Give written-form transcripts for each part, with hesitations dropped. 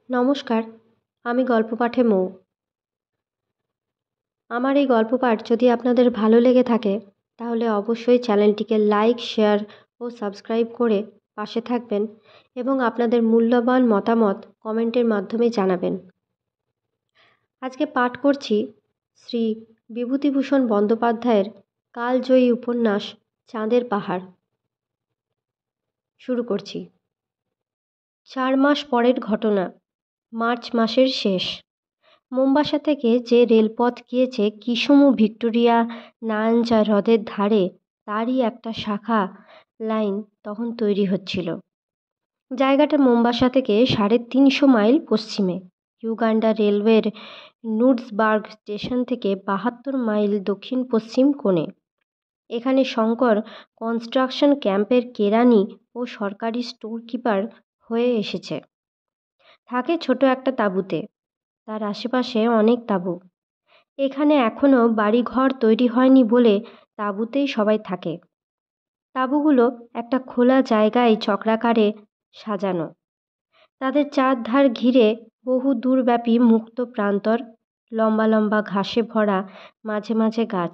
নমস্কার, আমি গল্প পাঠে মৌ। আমার এই গল্প পাঠ যদি আপনাদের ভালো লেগে থাকে তাহলে অবশ্যই চ্যানেলটিকে লাইক, শেয়ার ও সাবস্ক্রাইব করে পাশে থাকবেন এবং আপনাদের মূল্যবান মতামত কমেন্টের মাধ্যমে জানাবেন। আজকে পাঠ করছি শ্রী বিভূতিভূষণ বন্দ্যোপাধ্যায়ের কালজয়ী উপন্যাস চাঁদের পাহাড়। শুরু করছি। 4 মাস পরের ঘটনা। মার্চ মাসের শেষ। মোম্বাসা থেকে যে রেলপথ গিয়েছে কিসুমু ভিক্টোরিয়া নায়াঞ্জা হ্রদের ধারে, তারই একটা শাখা লাইন তখন তৈরি হচ্ছিল। জায়গাটা মোম্বাসা থেকে 350 মাইল পশ্চিমে, ইউগান্ডা রেলওয়ের নুডসবার্গ স্টেশন থেকে 72 মাইল দক্ষিণ পশ্চিম কোণে। এখানে শঙ্কর কনস্ট্রাকশন ক্যাম্পের কেরানি ও সরকারি স্টোর কিপার হয়ে এসেছে। থাকে ছোট একটা তাঁবুতে, তার আশেপাশে অনেক তাঁবু। এখানে এখনও বাড়িঘর তৈরি হয়নি বলে তাঁবুতেই সবাই থাকে। তাঁবুগুলো একটা খোলা জায়গায় চক্রাকারে সাজানো। তাদের চারধার ঘিরে বহু দূরব্যাপী মুক্ত প্রান্তর, লম্বা লম্বা ঘাসে ভরা, মাঝে মাঝে গাছ।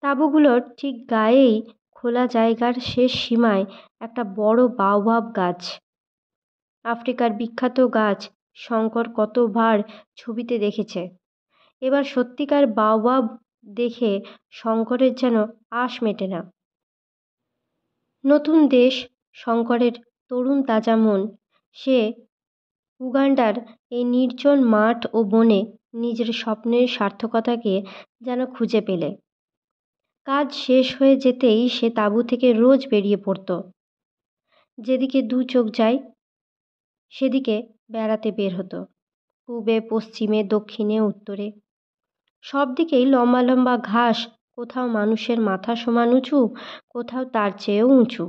তাঁবুগুলোর ঠিক গায়েই খোলা জায়গার শেষ সীমায় একটা বড় বাওবাব গাছ। আফ্রিকার বিখ্যাত গাছ শঙ্কর কতবার ছবিতে দেখেছে। এবার সত্যিকার বাওবাব দেখে শঙ্করের যেন আশ মেটে না। নতুন দেশ, শঙ্করের তরুণ তাজা মন। সে উগান্ডার এই নির্জন মাঠ ও বনে নিজের স্বপ্নের সার্থকতাকে যেন খুঁজে পেলে। কাজ শেষ হয়ে যেতেই সে তাঁবু থেকে রোজ বেরিয়ে পড়ত। যেদিকে দু চোখ যায় সেদিকে বেড়াতে বের হতো। পূবে, পশ্চিমে, দক্ষিণে, উত্তরে। সব দিকেই লম্বা লম্বা ঘাস, কোথাও মানুষের মাথা সমান উঁচু, কোথাও তার চেয়েও উঁচু।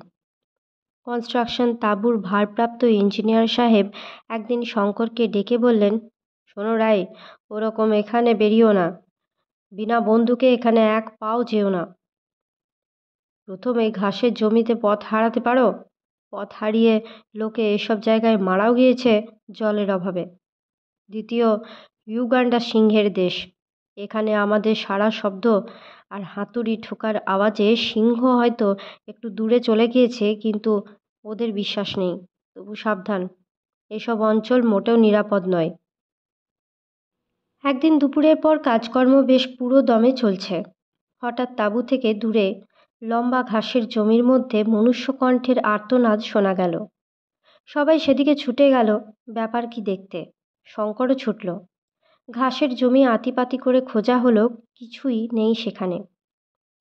কনস্ট্রাকশন তাঁবুর ভারপ্রাপ্ত ইঞ্জিনিয়ার সাহেব একদিন শঙ্করকে ডেকে বললেন, শোনো রাই, ওরকম এখানে বেরিও না। বিনা বন্দুকে এখানে এক পাও যেও না। প্রথম এই ঘাসের জমিতে পথ হারাতে পারো। পথ হারিয়ে লোকে এসব জায়গায় মারাও গিয়েছে জলের অভাবে। দ্বিতীয়, ইউগান্ডা সিংহের দেশ। এখানে আমাদের সারা শব্দ আর হাতুড়ি ঠোকার আওয়াজে সিংহ হয়তো একটু দূরে চলে গিয়েছে, কিন্তু ওদের বিশ্বাস নেই। তবু সাবধান, এসব অঞ্চল মোটেও নিরাপদ নয়। একদিন দুপুরের পর কাজকর্ম বেশ পুরো দমে চলছে। হঠাৎ তাঁবু থেকে দূরে লম্বা ঘাসের জমির মধ্যে মনুষ্যকণ্ঠের আর্তনাদ শোনা গেল। সবাই সেদিকে ছুটে গেল ব্যাপার কি দেখতে। শঙ্করও ছুটল। ঘাসের জমি আতিপাতি করে খোঁজা হলো, কিছুই নেই সেখানে।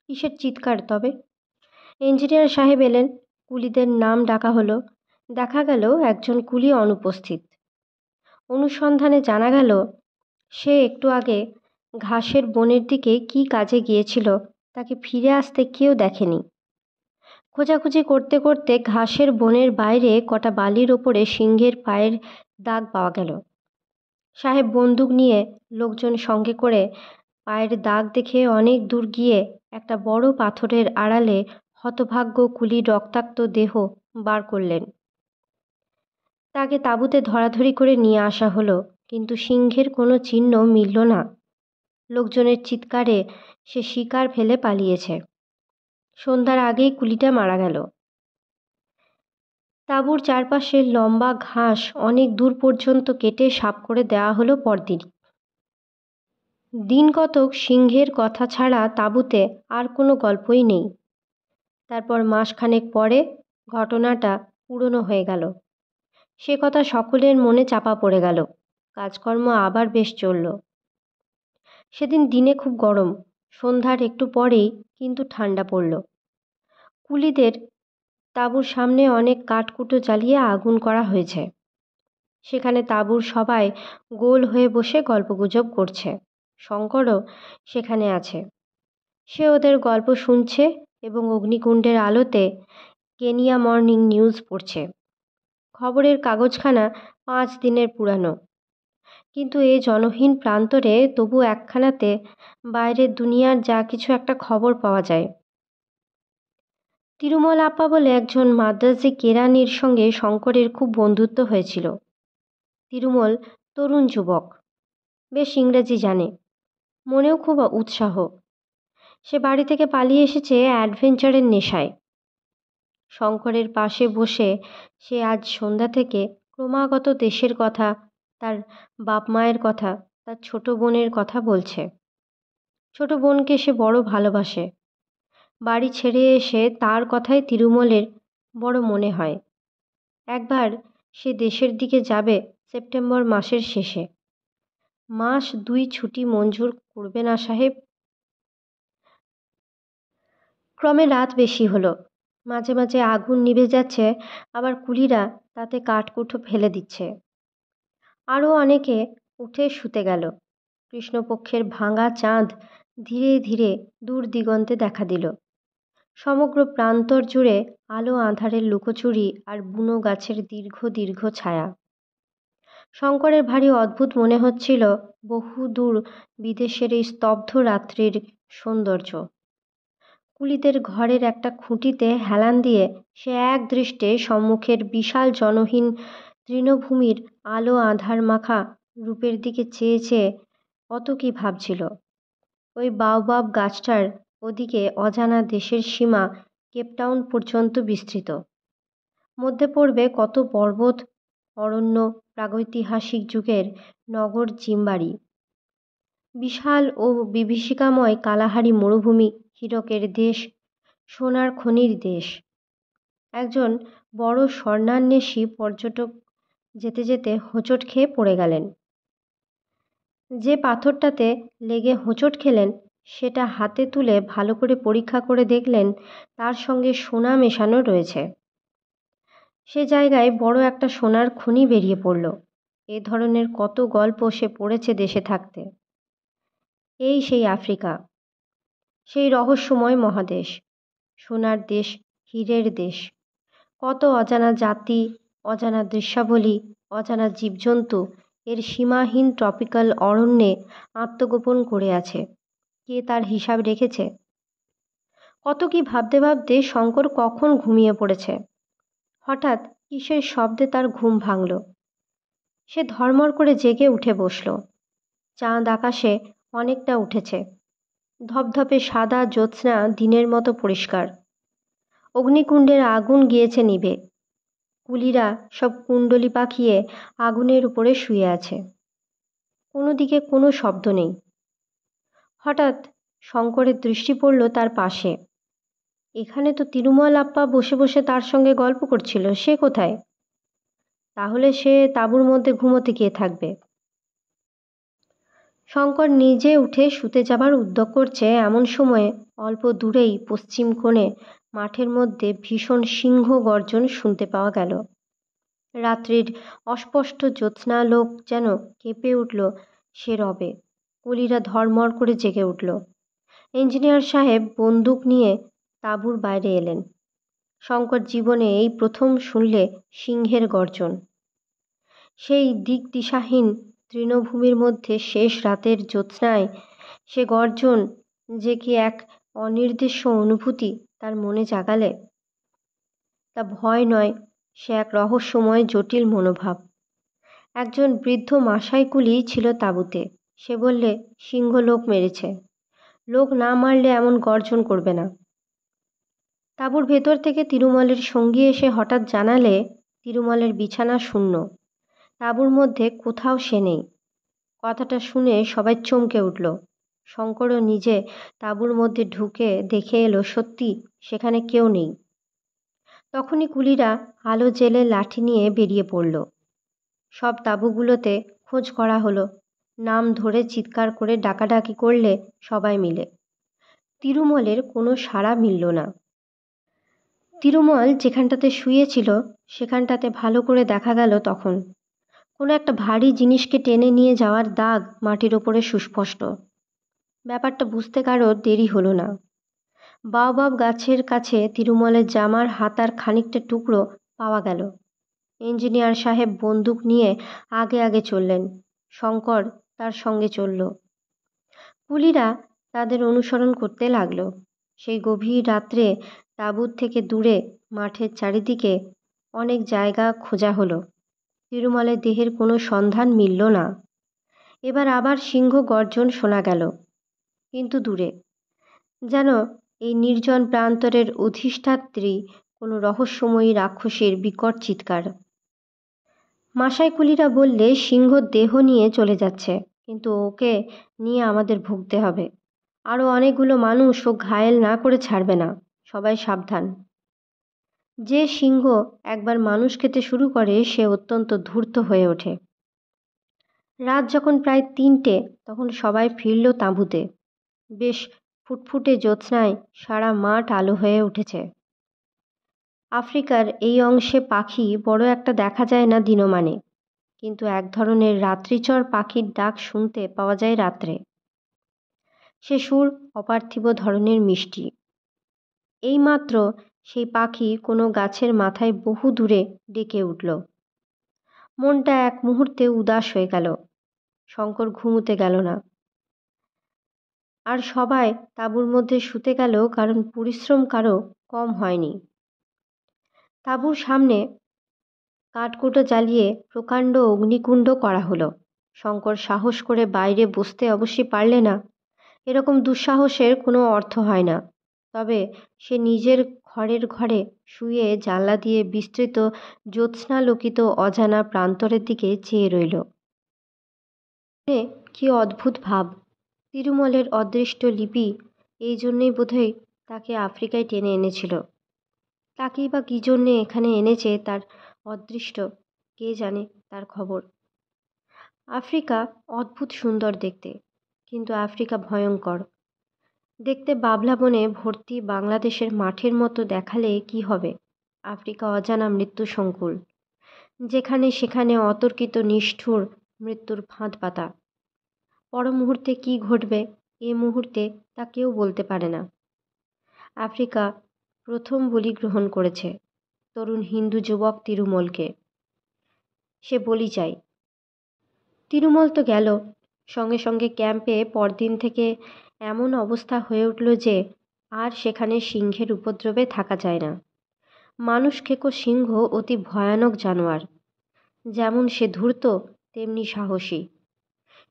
কিসের চিৎকার তবে? ইঞ্জিনিয়ার সাহেব এলেন, কুলিদের নাম ডাকা হলো। দেখা গেল একজন কুলি অনুপস্থিত। অনুসন্ধানে জানা গেল সে একটু আগে ঘাসের বনের দিকে কী কাজে গিয়েছিল, তাকে ফিরে আসতে কেউ দেখেনি। খোঁজাখুঁজি করতে করতে ঘাসের বনের বাইরে কটা বালির ওপরে সিংহের পায়ের দাগ পাওয়া গেল। সাহেব বন্দুক নিয়ে লোকজন সঙ্গে করে পায়ের দাগ দেখে অনেক দূর গিয়ে একটা বড় পাথরের আড়ালে হতভাগ্য কুলির রক্তাক্ত দেহ বার করলেন। তাকে তাঁবুতে ধরাধরি করে নিয়ে আসা হলো, কিন্তু সিংহের কোনো চিহ্ন মিলল না। লোকজনের চিৎকারে সে শিকার ফেলে পালিয়েছে। সন্ধ্যার আগেই কুলিটা মারা গেল। তাঁবুর চারপাশে লম্বা ঘাস অনেক দূর পর্যন্ত কেটে সাফ করে দেওয়া হলো পরদিন। দিন কতক সিংহের কথা ছাড়া তাঁবুতে আর কোনো গল্পই নেই। তারপর মাসখানেক পরে ঘটনাটা পুরনো হয়ে গেল। সে কথা সকলের মনে চাপা পড়ে গেল। কাজকর্ম আবার বেশ চলল। সেদিন দিনে খুব গরম। সন্ধ্যার একটু পরেই কিন্তু ঠান্ডা পড়ল। কুলিদের তাঁবুর সামনে অনেক কাঠকুটো জ্বালিয়ে আগুন করা হয়েছে। সেখানে তাঁবুর সবাই গোল হয়ে বসে গল্পগুজব করছে। শঙ্করও সেখানে আছে। সে ওদের গল্প শুনছে এবং অগ্নিকুণ্ডের আলোতে কেনিয়া মর্নিং নিউজ পড়ছে। খবরের কাগজখানা 5 দিনের পুরানো, কিন্তু এ জনহীন প্রান্তরে তবু একখানাতে বাইরের দুনিয়ার যা কিছু একটা খবর পাওয়া যায়। তিরুমল আপা বলে একজন মাদ্রাজি কেরানির সঙ্গে শঙ্করের খুব বন্ধুত্ব হয়েছিল। তিরুমল তরুণ যুবক, বেশ ইংরেজি জানে, মনেও খুব উৎসাহ। সে বাড়ি থেকে পালিয়ে এসেছে অ্যাডভেঞ্চারের নেশায়। শঙ্করের পাশে বসে সে আজ সন্ধ্যা থেকে ক্রমাগত দেশের কথা, তার বাপ মায়ের কথা, তার ছোট বোনের কথা বলছে। ছোট বোনকে সে বড় ভালোবাসে। বাড়ি ছেড়ে এসে তার কথাই তিরুমলের বড় মনে হয়। একবার সে দেশের দিকে যাবে সেপ্টেম্বর মাসের শেষে। মাস 2 ছুটি মঞ্জুর করবে না সাহেব? ক্রমে রাত বেশি হলো। মাঝে মাঝে আগুন নিভে যাচ্ছে, আবার কুলিরা তাতে কাঠকুঠো ফেলে দিচ্ছে। আরও অনেকে উঠে শুতে গেল। কৃষ্ণপক্ষের ভাঙা চাঁদ ধীরে ধীরে দূর দিগন্তে দেখা দিল। সমগ্র প্রান্তর জুড়ে আলো আঁধারের লুকোচুরি আর বুনো গাছের দীর্ঘ দীর্ঘ ছায়া। শঙ্করের ভারী অদ্ভুত মনে হচ্ছিল বহু দূর বিদেশের এই স্তব্ধ রাত্রির সৌন্দর্য। কুলিদের ঘরের একটা খুঁটিতে হেলান দিয়ে সে এক দৃষ্টে সম্মুখের বিশাল জনহীন তৃণভূমির আলো আঁধার মাখা রূপের দিকে চেয়ে চেয়ে কত কী ভাবছিল। ওই বাওবাব গাছটার ওদিকে অজানা দেশের সীমা কেপটাউন পর্যন্ত বিস্তৃত। মধ্যে পড়বে কত পর্বত, অরণ্য, প্রাগৈতিহাসিক যুগের নগর জিমবাড়ি, বিশাল ও বিভীষিকাময় কালাহারি মরুভূমি, হীরকের দেশ, সোনার খনির দেশ। একজন বড় স্বর্ণান্বেষী পর্যটক যেতে যেতে হোঁচট খেয়ে পড়ে গেলেন। যে পাথরটাতে লেগে হোঁচট খেলেন সেটা হাতে তুলে ভালো করে পরীক্ষা করে দেখলেন তার সঙ্গে সোনা মেশানো রয়েছে। সে জায়গায় বড় একটা সোনার খনি বেরিয়ে পড়ল। এ ধরনের কত গল্প সে পড়েছে দেশে থাকতে। এই সেই আফ্রিকা, সেই রহস্যময় মহাদেশ, সোনার দেশ, হীরের দেশ। কত অজানা জাতি, অজানা দৃশ্যাবলী, অজানা জীবজন্তু এর সীমাহীন ট্রপিক্যাল অরণ্যে আত্মগোপন করে আছে। কে তার হিসাব রেখেছে? কত কি ভাবতে ভাবতে শঙ্কর কখন ঘুমিয়ে পড়েছে। হঠাৎ কিসের শব্দে তার ঘুম ভাঙল। সে ধর্মর করে জেগে উঠে বসল। চাঁদ আকাশে অনেকটা উঠেছে। ধপধপে সাদা জ্যোৎস্না দিনের মতো পরিষ্কার। অগ্নিকুণ্ডের আগুন গিয়েছে নিভে। কুলিরা সব কুণ্ডলি পাকিয়ে আগুনের উপরে শুয়ে আছে। কোনো দিকে কোনো শব্দ নেই। হঠাৎ শঙ্করের দৃষ্টি পড়ল তার পাশে। এখানে তো তিরুমল আপ্পা বসে বসে তার সঙ্গে গল্প করছিল। সে কোথায়? তাহলে সে তাঁবুর মধ্যে ঘুমোতে গিয়ে থাকবে। শঙ্কর নিজে উঠে শুতে যাবার উদ্যোগ করছে এমন সময়ে অল্প দূরেই পশ্চিম কোণে মাঠের মধ্যে ভীষণ সিংহ গর্জন শুনতে পাওয়া গেল। রাত্রির অস্পষ্ট জ্যোৎস্নালোক যেন কেঁপে উঠল সে রবে। কুলিরা ধর্মর করে জেগে উঠল। ইঞ্জিনিয়ার সাহেব বন্দুক নিয়ে তাঁবুর বাইরে এলেন। শঙ্কর জীবনে এই প্রথম শুনলে সিংহের গর্জন। সেই দিক দিশাহীন তৃণভূমির মধ্যে শেষ রাতের জ্যোৎস্নায় সে গর্জন যে কি এক অনির্দেশ্য অনুভূতি তার মনে জাগালে। তা ভয় নয়, সে এক রহস্যময় জটিল মনোভাব। একজন বৃদ্ধ মাসাই কুলি ছিল তাঁবুতে। সে বললে, সিংহ লোক মেরেছে। লোক না মারলে এমন গর্জন করবে না। তাঁবুর ভেতর থেকে তিরুমলের সঙ্গী এসে হঠাৎ জানালে তিরুমলের বিছানা শূন্য। তাঁবুর মধ্যে কোথাও সে নেই। কথাটা শুনে সবাই চমকে উঠল। শঙ্করও নিজে তাঁবুর মধ্যে ঢুকে দেখে এলো সত্যি সেখানে কেউ নেই। তখনই কুলিরা আলো জেলে লাঠি নিয়ে বেরিয়ে পড়ল। সব তাঁবুগুলোতে খোঁজ করা হলো। নাম ধরে চিৎকার করে ডাকাডাকি করলে সবাই মিলে। তিরুমলের কোনো সাড়া মিলল না। তিরুমল যেখানটাতে শুয়েছিল সেখানটাতে ভালো করে দেখা গেল তখন কোনো একটা ভারী জিনিসকে টেনে নিয়ে যাওয়ার দাগ মাটির ওপরে সুস্পষ্ট। ব্যাপারটা বুঝতে কারো দেরি হলো না। বাওবাব গাছের কাছে তিরুমলের জামার হাতার খানিকটা টুকরো পাওয়া গেল। ইঞ্জিনিয়ার সাহেব বন্দুক নিয়ে আগে আগে চললেন। শঙ্কর তার সঙ্গে চলল। কুলিরা তাদের অনুসরণ করতে লাগলো। সেই গভীর রাত্রে তাঁবুর থেকে দূরে মাঠের চারিদিকে অনেক জায়গা খোঁজা হলো। তিরুমলের দেহের কোনো সন্ধান মিলল না। এবার আবার সিংহ গর্জন শোনা গেল, কিন্তু দূরে, যেন এই নির্জন প্রান্তরের অধিষ্ঠাত্রী কোনো রহস্যময়ী রাক্ষসীর বিকট চিৎকার। মাসাইকুলিরা বললে সিংহ দেহ নিয়ে চলে যাচ্ছে, কিন্তু ওকে নিয়ে আমাদের ভুগতে হবে। আরও অনেকগুলো মানুষ ও ঘায়েল না করে ছাড়বে না, সবাই সাবধান। যে সিংহ একবার মানুষ খেতে শুরু করে সে অত্যন্ত ধূর্ত হয়ে ওঠে। রাত যখন প্রায় 3টে তখন সবাই ফিরল তাঁবুতে। বেশ ফুটফুটে জ্যোৎস্নায় সারা মাঠ আলো হয়ে উঠেছে। আফ্রিকার এই অংশে পাখি বড় একটা দেখা যায় না দিনমানে, কিন্তু এক ধরনের রাত্রিচর পাখির ডাক শুনতে পাওয়া যায় রাত্রে। সে সুর অপার্থিব ধরনের মিষ্টি। এইমাত্র সেই পাখি কোনো গাছের মাথায় বহু দূরে ডেকে উঠল। মনটা এক মুহূর্তে উদাস হয়ে গেল। শঙ্কর ঘুমুতে গেল না, আর সবাই তাঁবুর মধ্যে শুতে গেল, কারণ পরিশ্রম কারো কম হয়নি। তাঁবুর সামনে কাঠকুটো জ্বালিয়ে প্রকাণ্ড অগ্নিকুণ্ড করা হলো। শঙ্কর সাহস করে বাইরে বসতে অবশ্যই পারলে না, এরকম দুঃসাহসের কোনো অর্থ হয় না। তবে সে নিজের ঘরে শুয়ে জানলা দিয়ে বিস্তৃত জ্যোৎস্নালোকিত অজানা প্রান্তরের দিকে চেয়ে রইল। কি অদ্ভুত ভাব! তিরুমলের অদৃষ্ট লিপি এই জন্যেই বোধহয় তাকে আফ্রিকায় টেনে এনেছিল। তাকেই বা কী জন্যে এখানে এনেছে তার অদৃষ্ট, কে জানে তার খবর। আফ্রিকা অদ্ভুত সুন্দর দেখতে, কিন্তু আফ্রিকা ভয়ঙ্কর দেখতে। বাবলা বনে ভর্তি বাংলাদেশের মাঠের মতো দেখালে কি হবে? আফ্রিকা অজানা মৃত্যু সংকুল, যেখানে সেখানে অতর্কিত নিষ্ঠুর মৃত্যুর ফাঁদ পাতা। পর মুহূর্তে কী ঘটবে এ মুহূর্তে তা কেউ বলতে পারে না। আফ্রিকা প্রথম বলি গ্রহণ করেছে তরুণ হিন্দু যুবক তিরুমলকে। সে বলি চাই। তিরুমল তো গেল, সঙ্গে সঙ্গে ক্যাম্পে পরদিন থেকে এমন অবস্থা হয়ে উঠল যে আর সেখানে সিংহের উপদ্রবে থাকা যায় না। মানুষ খেকো সিংহ অতি ভয়ানক জানোয়ার। যেমন সে ধূর্ত তেমনি সাহসী।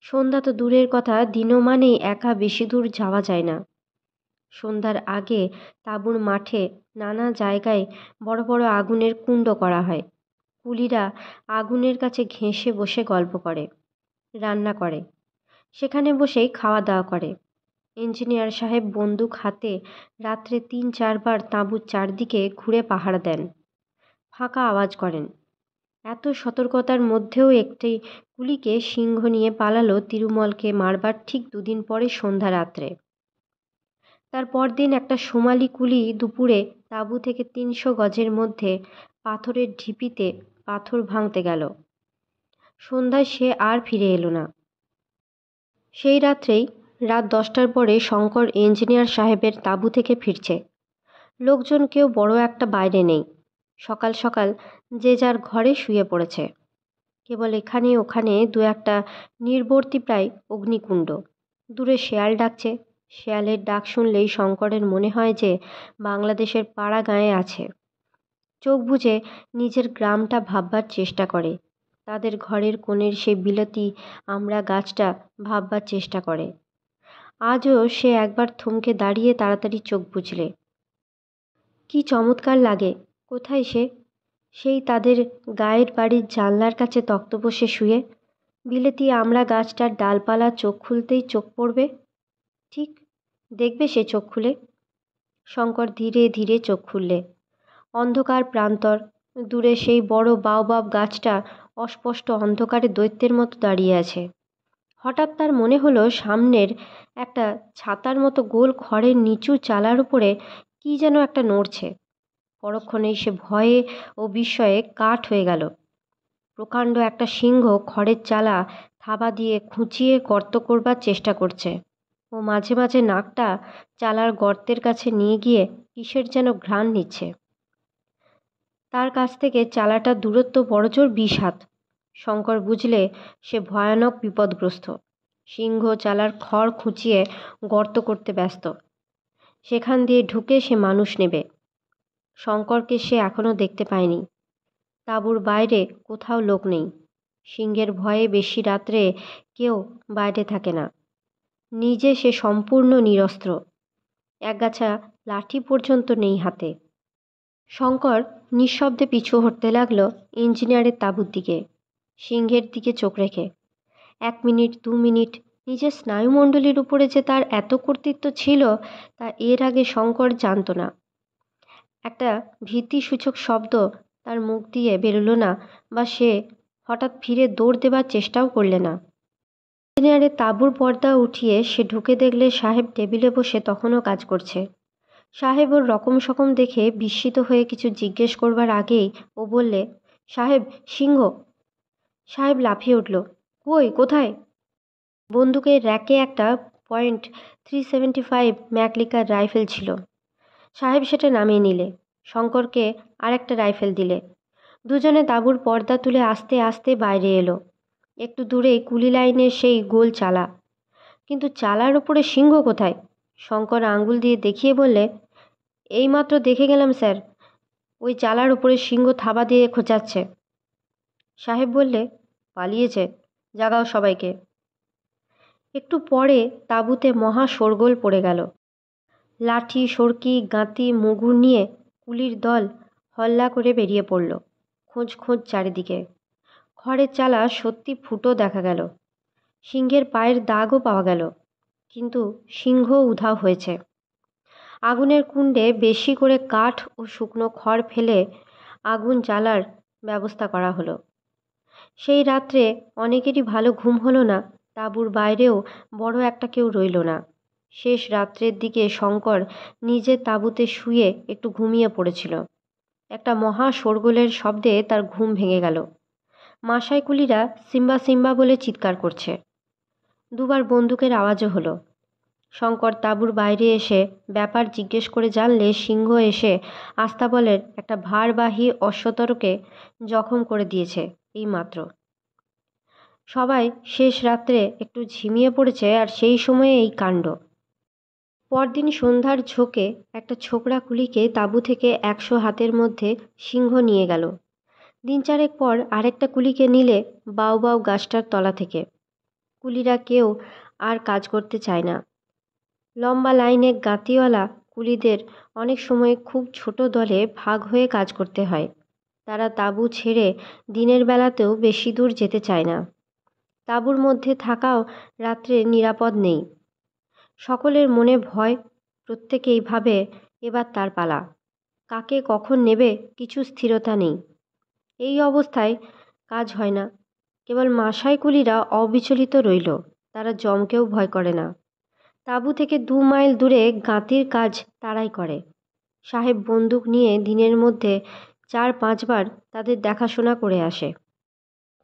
সন্ধ্যা তো দূরের কথা, দিনমানেই একা বেশি দূর যাওয়া যায় না। সন্ধ্যার আগে তাঁবুর মাঠে নানা জায়গায় বড় বড় আগুনের কুণ্ড করা হয়। কুলিরা আগুনের কাছে ঘেঁষে বসে গল্প করে, রান্না করে, সেখানে বসেই খাওয়া দাওয়া করে। ইঞ্জিনিয়ার সাহেব বন্দুক হাতে রাত্রে 3-4 বার তাঁবুর চারদিকে ঘুরে পাহারা দেন, ফাঁকা আওয়াজ করেন। এত সতর্কতার মধ্যেও একটি কুলিকে সিংহ নিয়ে পালালো তিরুমলকে মারবার ঠিক 2 দিন পরে সন্ধ্যা রাত্রে। তার পরদিন একটা সোমালি কুলি দুপুরে তাঁবু থেকে 300 গজের মধ্যে পাথরের ঢিপিতে পাথর ভাঙতে গেল। সন্ধ্যায় সে আর ফিরে এলো না। সেই রাত্রেই, রাত 10টার পরে শঙ্কর ইঞ্জিনিয়ার সাহেবের তাঁবু থেকে ফিরছে। লোকজন কেউ বড় একটা বাইরে নেই। সকাল সকাল যে যার ঘরে শুয়ে পড়েছে। কেবল এখানে ওখানে 2-একটা নির্বর্তি প্রায় অগ্নিকুণ্ড। দূরে শেয়াল ডাকছে। শেয়ালের ডাক শুনলেই শঙ্করের মনে হয় যে বাংলাদেশের পাড়া গাঁয়ে আছে। চোখ বুজে নিজের গ্রামটা ভাববার চেষ্টা করে। তাদের ঘরের কোণের সেই বিলতি আমড়া গাছটা ভাববার চেষ্টা করে। আজও সে একবার থমকে দাঁড়িয়ে তাড়াতাড়ি চোখ বুজলে। কি চমৎকার লাগে! কোথায় সে? সেই তাদের গায়ের বাড়ির জানলার কাছে তক্ত বসে শুয়ে। বিলেতি আমড়া গাছটার ডালপালা চোখ খুলতেই চোখ পড়বে। ঠিক দেখবে সে চোখ খুলে। শঙ্কর ধীরে ধীরে চোখ খুললে। অন্ধকার প্রান্তর, দূরে সেই বড় বাওবাব গাছটা অস্পষ্ট অন্ধকারে দৈত্যের মতো দাঁড়িয়ে আছে। হঠাৎ তার মনে হলো সামনের একটা ছাতার মতো গোল খড়ের নিচু চালার উপরে কী যেন একটা নড়ছে। পরক্ষণেই সে ভয়ে ও বিস্ময়ে কাঠ হয়ে গেল। প্রকাণ্ড একটা সিংহ খড়ের চালা থাবা দিয়ে খুঁচিয়ে গর্ত করবার চেষ্টা করছে। ও মাঝে মাঝে নাকটা চালার গর্তের কাছে নিয়ে গিয়ে কিসের যেন ঘ্রাণ নিচ্ছে। তার কাছ থেকে চালাটার দূরত্ব বড়জোর 20 হাত। শঙ্কর বুঝলে সে ভয়ানক বিপদগ্রস্ত। সিংহ চালার খড় খুঁচিয়ে গর্ত করতে ব্যস্ত। সেখান দিয়ে ঢুকে সে মানুষ নেবে। শঙ্করকে সে এখনও দেখতে পায়নি। তাঁবুর বাইরে কোথাও লোক নেই। সিংহের ভয়ে বেশি রাত্রে কেউ বাইরে থাকে না। নিজে সে সম্পূর্ণ নিরস্ত্র, একগাছা লাঠি পর্যন্ত নেই হাতে। শঙ্কর নিঃশব্দে পিছু হটতে লাগলো ইঞ্জিনিয়ারের তাঁবুর দিকে, সিংহের দিকে চোখ রেখে। 1 মিনিট 2 মিনিট নিজের স্নায়ুমণ্ডলীর উপরে যে তার এত কর্তৃত্ব ছিল তা এর আগে শঙ্কর জানত না। একটা ভীতিসূচক শব্দ তার মুখ দিয়ে বেরোলো না, বা সে হঠাৎ ফিরে দৌড় দেবার চেষ্টাও করলে না। ইঞ্জিনিয়ারের তাঁবুর পর্দা উঠিয়ে সে ঢুকে দেখলে সাহেব টেবিলে বসে তখনও কাজ করছে। সাহেব ওর রকম সকম দেখে বিস্মিত হয়ে কিছু জিজ্ঞেস করবার আগেই ও বললে, সাহেব, সিংহ। সাহেব লাফিয়ে উঠল। কই, কোথায়? বন্দুকের র্যাকে একটা .375 ম্যাকলিকার রাইফেল ছিল। সাহেব সেটা নামিয়ে নিলে, শঙ্করকে আর একটা রাইফেল দিলে। দুজনে তাঁবুর পর্দা তুলে আস্তে আস্তে বাইরে এলো। একটু দূরেই কুলি লাইনের সেই গোল চালা। কিন্তু চালার ওপরে সিংহ কোথায়? শঙ্কর আঙ্গুল দিয়ে দেখিয়ে বললে, এইমাত্র দেখে গেলাম স্যার, ওই চালার উপরে সিংহ থাবা দিয়ে খোঁচাচ্ছে। সাহেব বললে, পালিয়েছে, জাগাও সবাইকে। একটু পরে তাঁবুতে মহা শোরগোল পড়ে গেল। লাঠি, সরকি, গাঁতি, মুগুর নিয়ে কুলির দল হল্লা করে বেরিয়ে পড়ল। খোঁজ খোঁজ চারিদিকে। খড়ের চালা সত্যি ফুটো দেখা গেল। সিংহের পায়ের দাগও পাওয়া গেল, কিন্তু সিংহ উধাও হয়েছে। আগুনের কুণ্ডে বেশি করে কাঠ ও শুকনো খড় ফেলে আগুন জ্বালার ব্যবস্থা করা হলো। সেই রাত্রে অনেকেরই ভালো ঘুম হলো না। তাঁবুর বাইরেও বড় একটা কেউ রইল না। শেষ রাত্রের দিকে শঙ্কর নিজের তাঁবুতে শুয়ে একটু ঘুমিয়ে পড়েছিল। একটা মহা শোরগোলের শব্দে তার ঘুম ভেঙে গেল। মাসায় কুলিরা সিম্বা সিম্বা বলে চিৎকার করছে। দুবার বন্দুকের আওয়াজও হলো। শঙ্কর তাঁবুর বাইরে এসে ব্যাপার জিজ্ঞেস করে জানলে সিংহ এসে আস্তাবলের একটা ভারবাহী অশ্বতরকে জখম করে দিয়েছে এইমাত্র। সবাই শেষ রাত্রে একটু ঝিমিয়ে পড়েছে, আর সেই সময়ে এই কাণ্ড। পরদিন সন্ধ্যার ঝোঁকে একটা ছোকরা কুলিকে তাঁবু থেকে 100 হাতের মধ্যে সিংহ নিয়ে গেল। দিন চারেক পর আরেকটা কুলিকে নিলে বাউবাউ গাছটার তলা থেকে। কুলিরা কেউ আর কাজ করতে চায় না। লম্বা লাইনে গাঁতিওয়ালা কুলিদের অনেক সময় খুব ছোট দলে ভাগ হয়ে কাজ করতে হয়। তারা তাঁবু ছেড়ে দিনের বেলাতেও বেশি দূর যেতে চায় না। তাঁবুর মধ্যে থাকাও রাত্রে নিরাপদ নেই। সকলের মনে ভয়, প্রত্যেকেই ভাবে এবার তার পালা। কাকে কখন নেবে কিছু স্থিরতা নেই। এই অবস্থায় কাজ হয় না। কেবল মাসায় কুলিরা অবিচলিত রইল। তারা জমকেও ভয় করে না। তাঁবু থেকে 2 মাইল দূরে গাঁতির কাজ তারাই করে। সাহেব বন্দুক নিয়ে দিনের মধ্যে 4-5 বার তাদের দেখাশোনা করে আসে।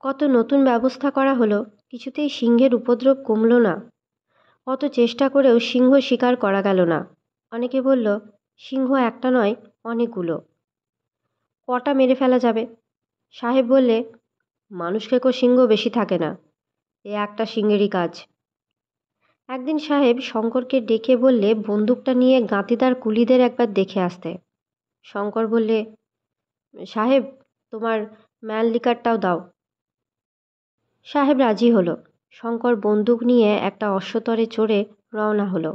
কত নতুন ব্যবস্থা করা হলো, কিছুতেই সিংহের উপদ্রব কমল না। কত চেষ্টা করেও সিংহ শিকার করা গেল না। অনেকে বলল, সিংহ একটা নয়, অনেকগুলো, কটা মেরে ফেলা যাবে। সাহেব বললে, মানুষ খেকো সিংহ বেশি থাকে না, এ একটা সিংহেরই কাজ। একদিন সাহেব শঙ্করকে ডেকে বললে বন্দুকটা নিয়ে গাঁতিদার কুলিদের একবার দেখে আসতে। শঙ্কর বললে, সাহেব, তোমার ম্যানলিকারটাও দাও। সাহেব রাজি হলো। শঙ্কর বন্দুক নিয়ে একটা অশ্বতরে চড়ে রওনা হলো।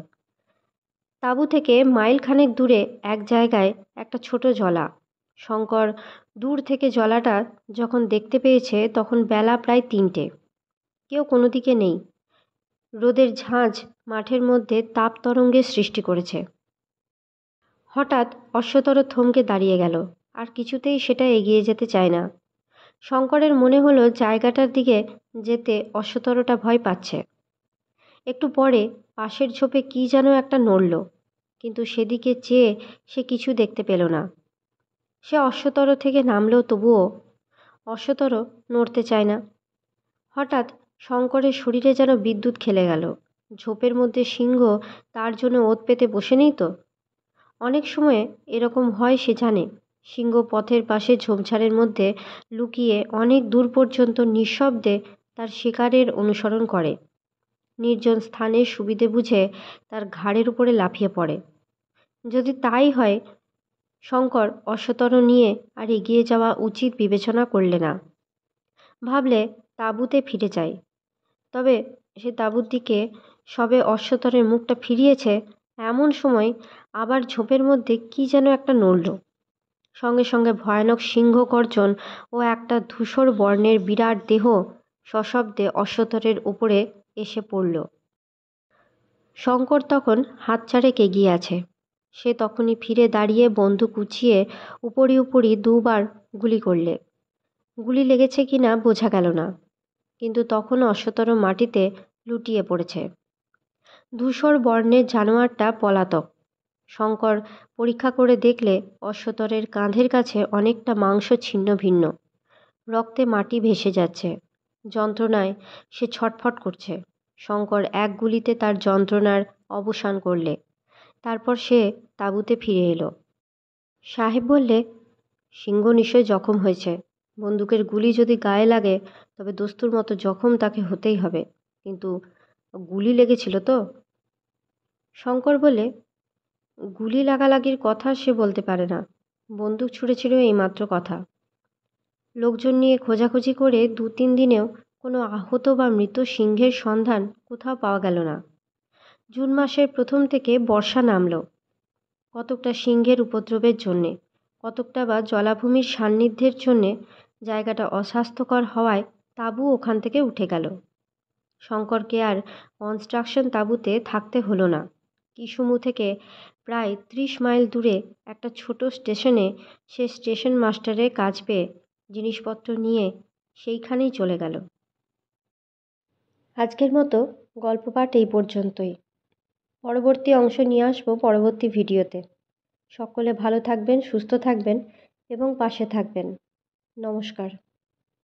তাঁবু থেকে মাইলখানেক দূরে এক জায়গায় একটা ছোট জলা। শঙ্কর দূর থেকে জলাটা যখন দেখতে পেয়েছে তখন বেলা প্রায় 3টে। কেউ কোনো দিকে নেই। রোদের ঝাঁঝ মাঠের মধ্যে তাপ তরঙ্গের সৃষ্টি করেছে। হঠাৎ অশ্বতর থমকে দাঁড়িয়ে গেল, আর কিছুতেই সেটা এগিয়ে যেতে চায় না। শঙ্করের মনে হলো জায়গাটার দিকে যেতে অশ্বতরটা ভয় পাচ্ছে। একটু পরে পাশের ঝোপে কী যেন একটা নড়ল, কিন্তু সেদিকে চেয়ে সে কিছু দেখতে পেল না। সে অশ্বতর থেকে নামলেও তবুও অশ্বতর নড়তে চায় না। হঠাৎ শঙ্করের শরীরে যেন বিদ্যুৎ খেলে গেল। ঝোপের মধ্যে সিংহ তার জন্য ওত পেতে বসে নেই তো। অনেক সময় এরকম হয় সে জানে। সিংহ পথের পাশে ঝোপঝাড়ের মধ্যে লুকিয়ে অনেক দূর পর্যন্ত নিঃশব্দে তার শিকারের অনুসরণ করে। নির্জন স্থানের সুবিধে বুঝে তার ঘাড়ের উপরে লাফিয়ে পড়ে। যদি তাই হয় শঙ্কর অশ্বতর নিয়ে আর এগিয়ে যাওয়া উচিত বিবেচনা করলে না। ভাবলে তাঁবুতে ফিরে যায়। তবে সে তাঁবুর দিকে সবে অশ্বতরের মুখটা ফিরিয়েছে, এমন সময় আবার ঝোপের মধ্যে কি যেন একটা নড়ল। সঙ্গে সঙ্গে ভয়ানক সিংহ গর্জন ও একটা ধূসর বর্ণের বিরাট দেহ সশব্দে অশ্বতরের উপরে এসে পড়ল। শঙ্কর তখন হাত চারেক এগিয়ে আছে। সে তখনই ফিরে দাঁড়িয়ে বন্দুক উঁচিয়ে উপরি উপরি দুবার গুলি করলে। গুলি লেগেছে কিনা বোঝা গেল না, কিন্তু তখনও অশ্বতর মাটিতে লুটিয়ে পড়েছে। ধূসর বর্ণের জানোয়ারটা পলাতক। শঙ্কর পরীক্ষা করে দেখলে অশ্বতরের কাঁধের কাছে অনেকটা মাংস ছিন্ন ভিন্ন। রক্তে মাটি ভেসে যাচ্ছে। যন্ত্রণায় সে ছটফট করছে। শঙ্কর এক গুলিতে তার যন্ত্রণার অবসান করলে। তারপর সে তাঁবুতে ফিরে এলো। সাহেব বললে, সিংহ নিশ্চয় জখম হয়েছে। বন্দুকের গুলি যদি গায়ে লাগে তবে দস্তুর মতো জখম তাকে হতেই হবে, কিন্তু গুলি লেগেছিল তো? শঙ্কর বলে, গুলি লাগালাগির কথা সে বলতে পারে না। বন্দুক ছুঁড়েছিল এইমাত্র কথা। লোকজন নিয়ে খোঁজাখুঁজি করে 2-3 দিনেও কোনো আহত বা মৃত সিংহের সন্ধান কোথাও পাওয়া গেল না। জুন মাসের প্রথম থেকে বর্ষা নামল। কতকটা সিংহের উপদ্রবের জন্যে, কতকটা বা জলাভূমির সান্নিধ্যের জন্যে জায়গাটা অস্বাস্থ্যকর হওয়ায় তাঁবু ওখান থেকে উঠে গেল। শঙ্করকে আর কনস্ট্রাকশন তাঁবুতে থাকতে হলো না। কিসুমু থেকে প্রায় 30 মাইল দূরে একটা ছোট স্টেশনে সে স্টেশন মাস্টারের কাজ পেয়ে জিনিসপত্র নিয়ে সেইখানেই চলে গেল। আজকের মতো গল্প পাঠ এই পর্যন্তই। পরবর্তী অংশ নিয়ে আসবো পরবর্তী ভিডিওতে। সকলে ভালো থাকবেন, সুস্থ থাকবেন এবং পাশে থাকবেন। নমস্কার।